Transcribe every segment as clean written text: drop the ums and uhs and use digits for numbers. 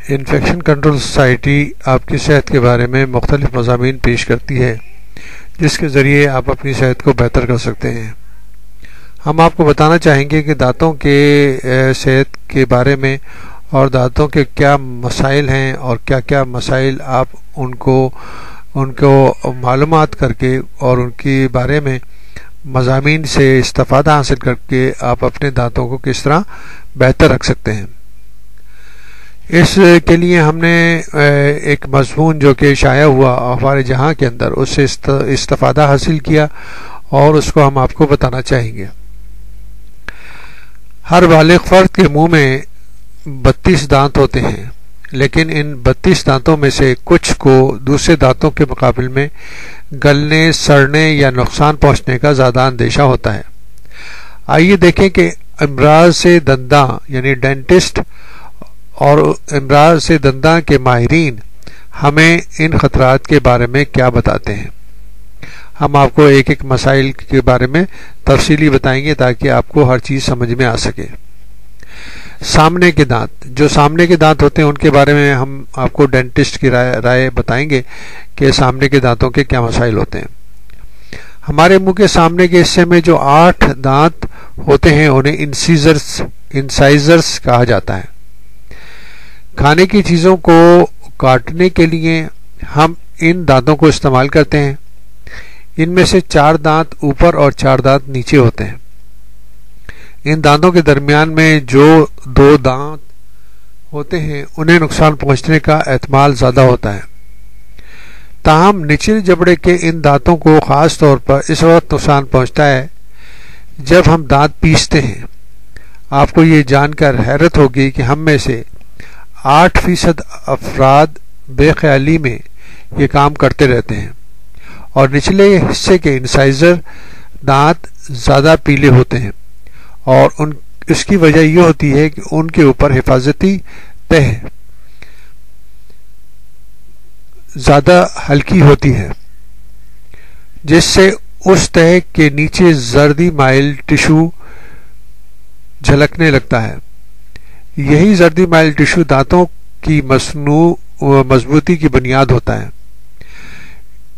Infection control society آپ کی صحت کے بارے میں مختلف مضامین پیش کرتی ہے جس کے ذریعے آپ اپنی صحت کو بہتر کر سکتے ہیں۔ ہم آپ کو بتانا چاہیں گے کہ دانتوں کے صحت کے بارے میں اور دانتوں کے کیا مسائل ہیں اور کیا کیا مسائل آپ ان کو معلومات کر کے اور ان کے بارے میں مضامین سے استفادہ حاصل کر کے آپ اپنے دانتوں کو کس طرح بہتر رکھ سکتے ہیں۔ اس کے لیے ہم نے ایک مضمون جو کہ شائع ہوا اخبار جہاں کے اندر اس سے استفادہ حاصل کیا اور اس کو ہم آپ کو بتانا چاہیں گے۔ ہر بالغ فرد کے منہ میں 32 دانت ہوتے ہیں، لیکن ان 32 دانتوں میں سے کچھ کو دوسرے دانتوں کے مقابل میں گلنے، سڑنے یا نقصان پہنچنے کا زیادہ اندیشہ ہوتا ہے۔ آئیے دیکھیں کہ امراض دنداں یعنی ڈینٹسٹ اور امراض دنداں کے ماہرین ہمیں ان خطرات کے بارے میں کیا بتاتے ہیں۔ ہم آپ کو ایک ایک مسائل کے بارے میں تفصیلی بتائیں گے تاکہ آپ کو ہر چیز سمجھ میں آ سکے۔ سامنے کے دانت، جو سامنے کے دانت ہوتے ہیں ان کے بارے میں ہم آپ کو ڈینٹسٹ کی رائے بتائیں گے کہ سامنے کے دانتوں کے کیا مسائل ہوتے ہیں۔ ہمارے منہ کے سامنے کے حصے میں جو 8 دانت ہوتے ہیں انہیں انسائزرز کہا جاتا ہے۔ کھانے کی چیزوں کو کاٹنے کے لیے ہم ان دانتوں کو استعمال کرتے ہیں۔ ان میں سے 4 دانت اوپر اور 4 دانت نیچے ہوتے ہیں۔ ان دانتوں کے درمیان میں جو 2 دانت ہوتے ہیں انہیں نقصان پہنچنے کا احتمال زیادہ ہوتا ہے۔ تاہم نچلے جبڑے کے ان دانتوں کو خاص طور پر اس وقت نقصان پہنچتا ہے جب ہم دانت پیستے ہیں۔ آپ کو یہ جان کر حیرت ہوگی کہ ہم میں سے 8% افراد بے خیالی میں یہ کام کرتے رہتے ہیں اور نچلے حصے کے انسائزر دانت زیادہ پیلے ہوتے ہیں، اور اس کی وجہ یہ ہوتی ہے کہ ان کے اوپر حفاظتی تہ زیادہ ہلکی ہوتی ہے، جس سے اس تہ کے نیچے زردی مائل ٹشو جھلکنے لگتا ہے۔ یہی زردی مائل ٹشو دانتوں کی مضبوطی کی بنیاد ہوتا ہے۔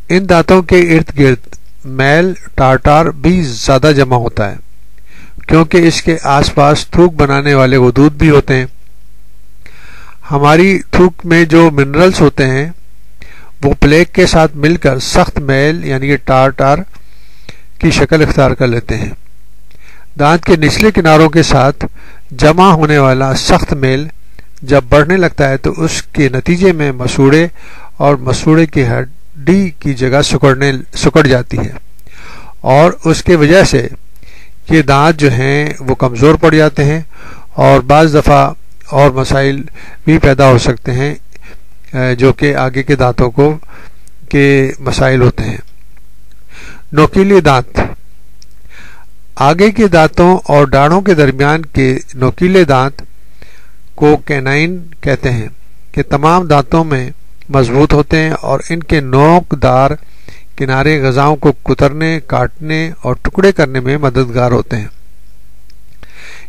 ان دانتوں کے ارد گرد میل ٹارٹار بھی زیادہ جمع ہوتا ہے کیونکہ اس کے آس پاس تھوک بنانے والے غدود بھی ہوتے ہیں۔ ہماری تھوک میں جو منرلز ہوتے ہیں وہ پلیک کے ساتھ مل کر سخت میل یعنی ٹارٹار کی شکل اختیار کر لیتے ہیں۔ دانت کے نچلے کناروں کے ساتھ جمع ہونے والا سخت میل جب بڑھنے لگتا ہے تو اس کے نتیجے میں مسوڑے اور مسوڑے کی ہڈی کی جگہ سکڑ جاتی ہے، اور اس کے وجہ سے یہ دانت جو ہیں وہ کمزور پڑ جاتے ہیں اور بعض دفعہ اور مسائل بھی پیدا ہو سکتے ہیں جو کہ آگے کے دانتوں کے مسائل ہوتے ہیں۔ نوکیلے دانت، آگے کے دانتوں اور داڑھوں کے درمیان کے نوکیلے دانت کو کینائن کہتے ہیں کہ تمام دانتوں میں مضبوط ہوتے ہیں اور ان کے نوک دار کنارے غذاؤں کو کترنے، کاٹنے اور ٹکڑے کرنے میں مددگار ہوتے ہیں۔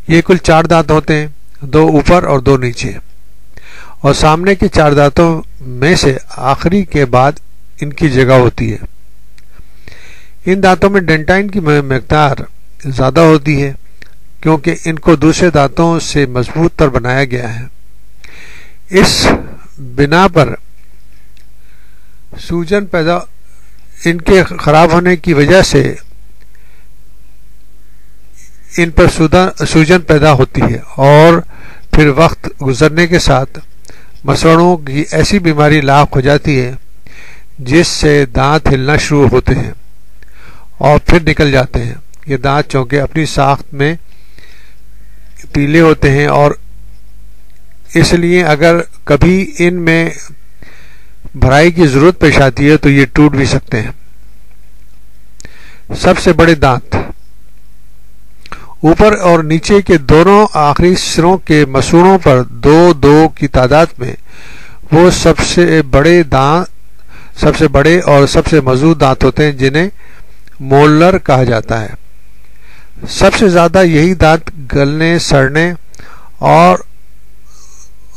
یہ کل 4 دانت ہوتے ہیں، 2 اوپر اور 2 نیچے، اور سامنے کے 4 دانتوں میں سے آخری کے بعد ان کی جگہ ہوتی ہے۔ ان دانتوں میں ڈینٹائن کی مقدار زیادہ ہوتی ہے کیونکہ ان کو دوسرے دانتوں سے مضبوط تر بنایا گیا ہے۔ اس بنا پر سوجن ان کے خراب ہونے کی وجہ سے ان پر سوجن پیدا ہوتی ہے، اور پھر وقت گزرنے کے ساتھ مسوڑوں کی ایسی بیماری لاحق ہو جاتی ہے جس سے دانت ہلنا شروع ہوتے ہیں اور پھر نکل جاتے ہیں۔ یہ دانت چونکہ اپنی ساخت میں پیلے ہوتے ہیں اور اس لیے اگر کبھی ان میں بھرائی کی ضرورت پیش آتی ہے تو یہ ٹوٹ بھی سکتے ہیں۔ سب سے بڑے دانت، اوپر اور نیچے کے دونوں آخری سروں کے مسوڑوں پر 2 کی تعداد میں وہ سب سے بڑے اور سب سے مضبوط دانت ہوتے ہیں جنہیں مولر کہا جاتا ہے۔ سب سے زیادہ یہی دانت گلنے، سڑنے اور